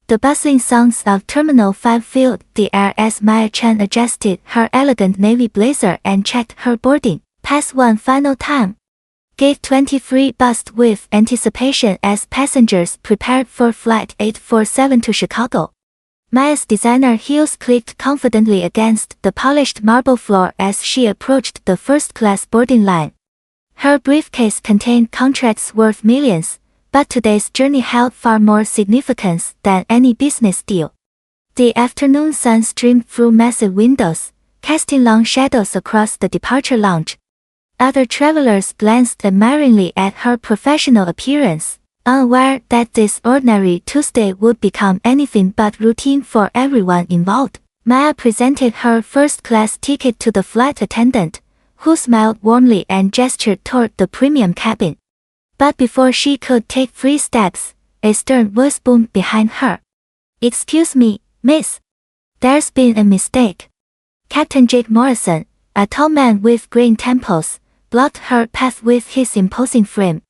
The bustling sounds of Terminal 5 filled the air as Maya Chen adjusted her elegant navy blazer and checked her boarding pass one final time. Gate 23 buzzed with anticipation as passengers prepared for Flight 847 to Chicago. Maya's designer heels clicked confidently against the polished marble floor as she approached the first-class boarding line. Her briefcase contained contracts worth millions, but today's journey held far more significance than any business deal. The afternoon sun streamed through massive windows, casting long shadows across the departure lounge. Other travelers glanced admiringly at her professional appearance, unaware that this ordinary Tuesday would become anything but routine for everyone involved. Maya presented her first-class ticket to the flight attendant, who smiled warmly and gestured toward the premium cabin. But before she could take 3 steps, a stern voice boomed behind her. "Excuse me, miss. There's been a mistake." Captain Jake Morrison, a tall man with green temples, blocked her path with his imposing frame.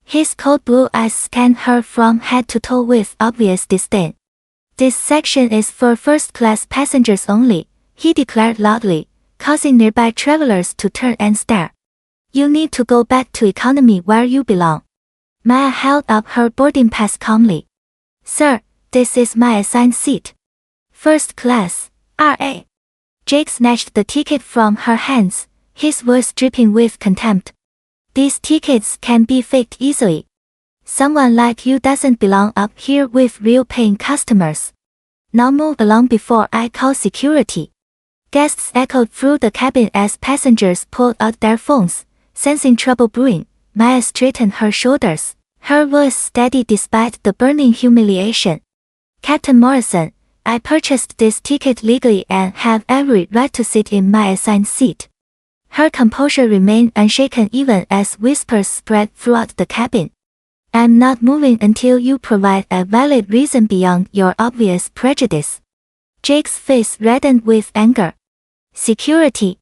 His cold blue eyes scanned her from head to toe with obvious disdain. "This section is for first-class passengers only," he declared loudly, causing nearby travelers to turn and stare. "You need to go back to economy where you belong." Maya held up her boarding pass calmly. "Sir, this is my assigned seat. First class, RA." Jake snatched the ticket from her hands, his voice dripping with contempt. "These tickets can be faked easily. Someone like you doesn't belong up here with real paying customers. Now move along before I call security." Guests echoed through the cabin as passengers pulled out their phones. Sensing trouble brewing, Maya straightened her shoulders, her voice steady despite the burning humiliation. "Captain Morrison, I purchased this ticket legally and have every right to sit in my assigned seat." Her composure remained unshaken even as whispers spread throughout the cabin. "I'm not moving until you provide a valid reason beyond your obvious prejudice." Jake's face reddened with anger. "Security.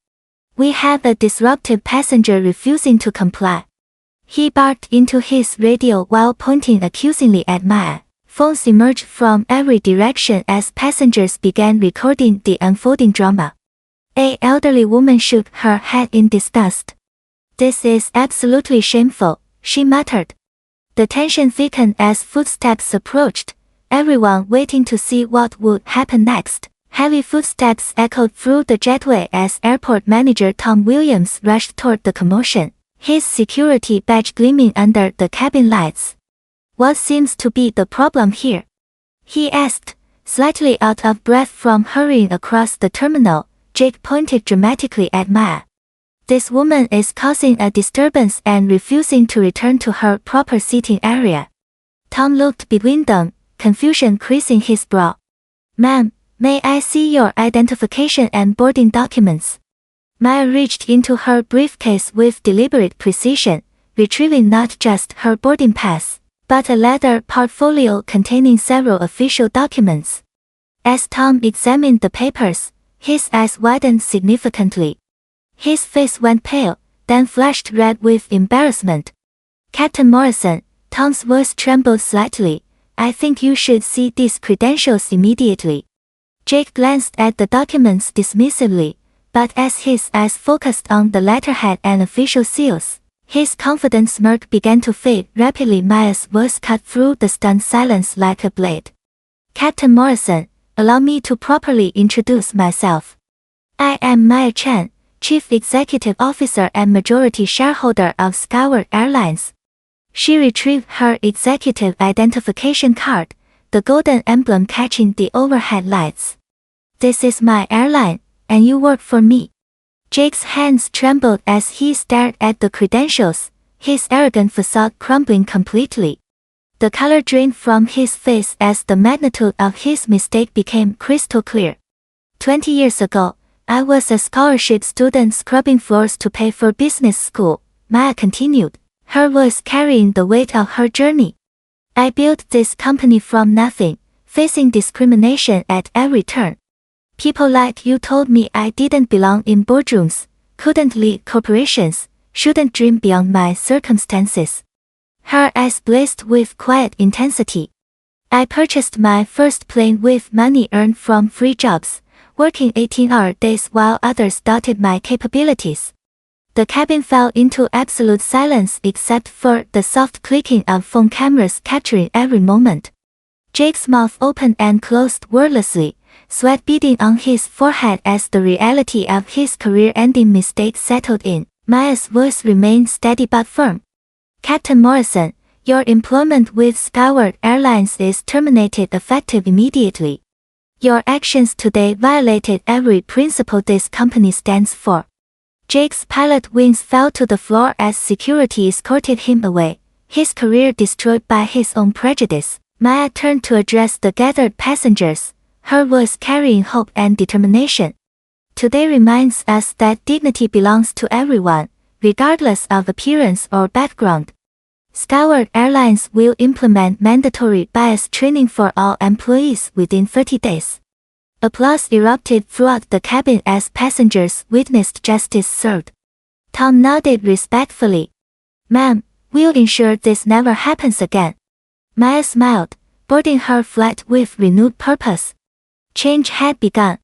We have a disruptive passenger refusing to comply." He barked into his radio while pointing accusingly at Maya. Phones emerged from every direction as passengers began recording the unfolding drama. An elderly woman shook her head in disgust. "This is absolutely shameful," she muttered. The tension thickened as footsteps approached, everyone waiting to see what would happen next. Heavy footsteps echoed through the jetway as airport manager Tom Williams rushed toward the commotion, his security badge gleaming under the cabin lights. "What seems to be the problem here?" he asked, slightly out of breath from hurrying across the terminal. Jake pointed dramatically at Maya. "This woman is causing a disturbance and refusing to return to her proper seating area." Tom looked between them, confusion creasing his brow. "Ma'am, may I see your identification and boarding documents?" Maya reached into her briefcase with deliberate precision, retrieving not just her boarding pass, but a leather portfolio containing several official documents. As Tom examined the papers, his eyes widened significantly. His face went pale, then flushed red with embarrassment. "Captain Morrison," Tom's voice trembled slightly, "I think you should see these credentials immediately." Jake glanced at the documents dismissively, but as his eyes focused on the letterhead and official seals, his confident smirk began to fade rapidly. Maya's voice cut through the stunned silence like a blade. "Captain Morrison, allow me to properly introduce myself. I am Maya Chen, Chief Executive Officer and majority shareholder of Skyward Airlines." She retrieved her executive identification card, the golden emblem catching the overhead lights. "This is my airline, and you work for me." Jake's hands trembled as he stared at the credentials, his arrogant facade crumbling completely. The color drained from his face as the magnitude of his mistake became crystal clear. 20 years ago, I was a scholarship student scrubbing floors to pay for business school," Maya continued, her voice carrying the weight of her journey. "I built this company from nothing, facing discrimination at every turn. People like you told me I didn't belong in boardrooms, couldn't lead corporations, shouldn't dream beyond my circumstances." Her eyes blazed with quiet intensity. I purchased my first plane with money earned from free jobs, working 18-hour days while others doubted my capabilities. The cabin fell into absolute silence except for the soft clicking of phone cameras capturing every moment. Jake's mouth opened and closed wordlessly, sweat beading on his forehead as the reality of his career-ending mistake settled in. Maya's voice remained steady but firm. Captain Morrison, your employment with Skyward Airlines is terminated effective immediately. Your actions today violated every principle this company stands for. Jake's pilot wings fell to the floor as security escorted him away, his career destroyed by his own prejudice. Maya turned to address the gathered passengers, her voice carrying hope and determination. Today reminds us that dignity belongs to everyone, regardless of appearance or background. Skyward Airlines will implement mandatory bias training for all employees within 30 days. Applause erupted throughout the cabin as passengers witnessed justice served. Tom nodded respectfully. Ma'am, we'll ensure this never happens again. Maya smiled, boarding her flight with renewed purpose. Change had begun.